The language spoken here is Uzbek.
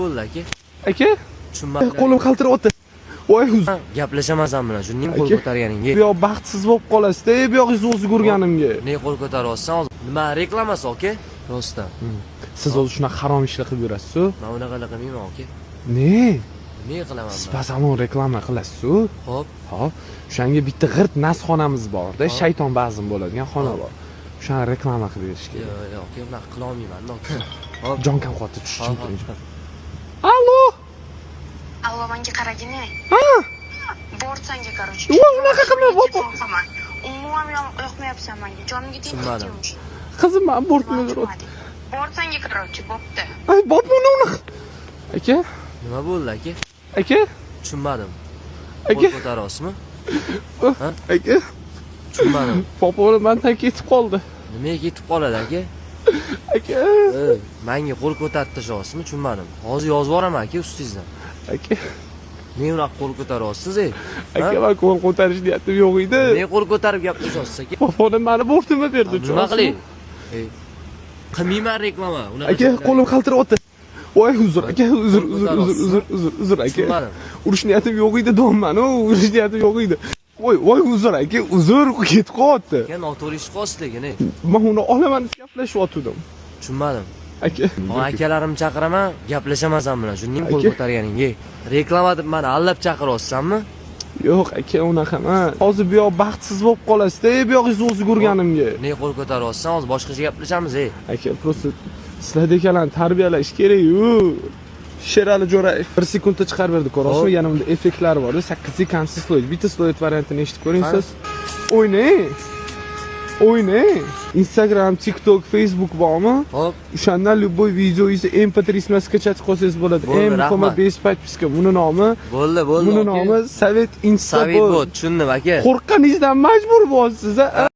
bo'ldi aka? Aka? Tushunmadim. Qo'lim qaltiryapti. Voy uzr. Gaplashaman bilan shunday qo'l ko'targaningga. Bu yoq baxtsiz bo'lib qolasiz-da, bu yoq so'z ko'rganimga. Ne qo'l ko'taryapsan hozir? Nima reklamasi aka? Rostdan. Siz o'zi shunaqa harom ishlar qilib yurasiz-ku. Men unaqa qilmayman aka. Ne? Ne qilaman Siz men? basamon reklama qilasiz-ku. Xo'p. Hop, o'shanga bitta g'irt nas xonamiz bor-da, shayton bazm bo'ladigan xona bor. O'shani reklama qilib berish kerak. Yo'q, aka, unaqa qila olmayman-da aka. Hop. Jon kamqotni tushuntiring. Allo, menga qaragin. Ha? Borsanga, короче. Voy, unaqa qilma, bobo. Umuman yoqmayapsan menga. Jonimga Tushunmadim. Qizim, men bortmay yuribdi. Borsanga, короче, bo'pti. Ay, bobni unaqa. Aka? Nima bo'ldi aka? Aka? Tushunmadim. Aka? Qo'l ko'taryapsizmi? Ha? Aka? Tushunmadim. Poponi mendan ketib qoldi. Nimaga ketib qoladi aka? Aka? Menga qo'l ko'tarib tashlayapsizmi? Tushunmadim. Hozir yozib yuboraman aka ustingizdan. Aka? Men unaqa qo'l ko'taryapsiz, Aka, men qo'l ko'tarish niyatim yo'q edi. Men qo'l ko'tarib gaplashyapsiz aka. Poponi meni bortimga berdi. Nima qilay? Qilmayman reklama. Unaqa. Aka, qo'lim qaltiryapti. Voy, uzr aka, uzr aka. Urush niyatim yo'q edi, domman-u, urush niyatim yo'q edi. Voy, uzr aka, uzr ketib qoldi. Aka, noto'g'ri ish qilasiz lekin. Men uni olaman deb gaplashyotgandim. Tushunmadim. Aka, Akalarimni chaqiraman, gaplashaman sen bilan. Shunday qo'l ko'targaningga. Reklama deb meni allab chaqiryapsanmi? Yo'q aka, unaqa emas. Hozir bu yoq baxtsiz bo'lib qolasiz-da, bu yoq so'z ko'rganimga. Ne qo'l ko'taryapsan? Hozir boshqacha gaplashamiz, Aka, просто sizlardegilarni tarbiyalash kerak-ku. Sherali Jo'rayev 1 sekundda chiqarib berdi, ko'rasizmi? Yana unda effektlar bor-da, 8 sekundsiz sloyd. Bitta sloyd variantini eshitib ko'ring siz. O'ynang. Instagram, TikTok, Facebook bormi? Hop. O'shandan любой videoyingizni MP3 skачать qilsangiz bo'ladi. Eng muhimi base подписка. Buni nomi? Bo'ldi. Buni nomi Sovet Insta. Sovet bot, tushundim aka. Qo'rqqaningizdan majbur bo'lasiz-a.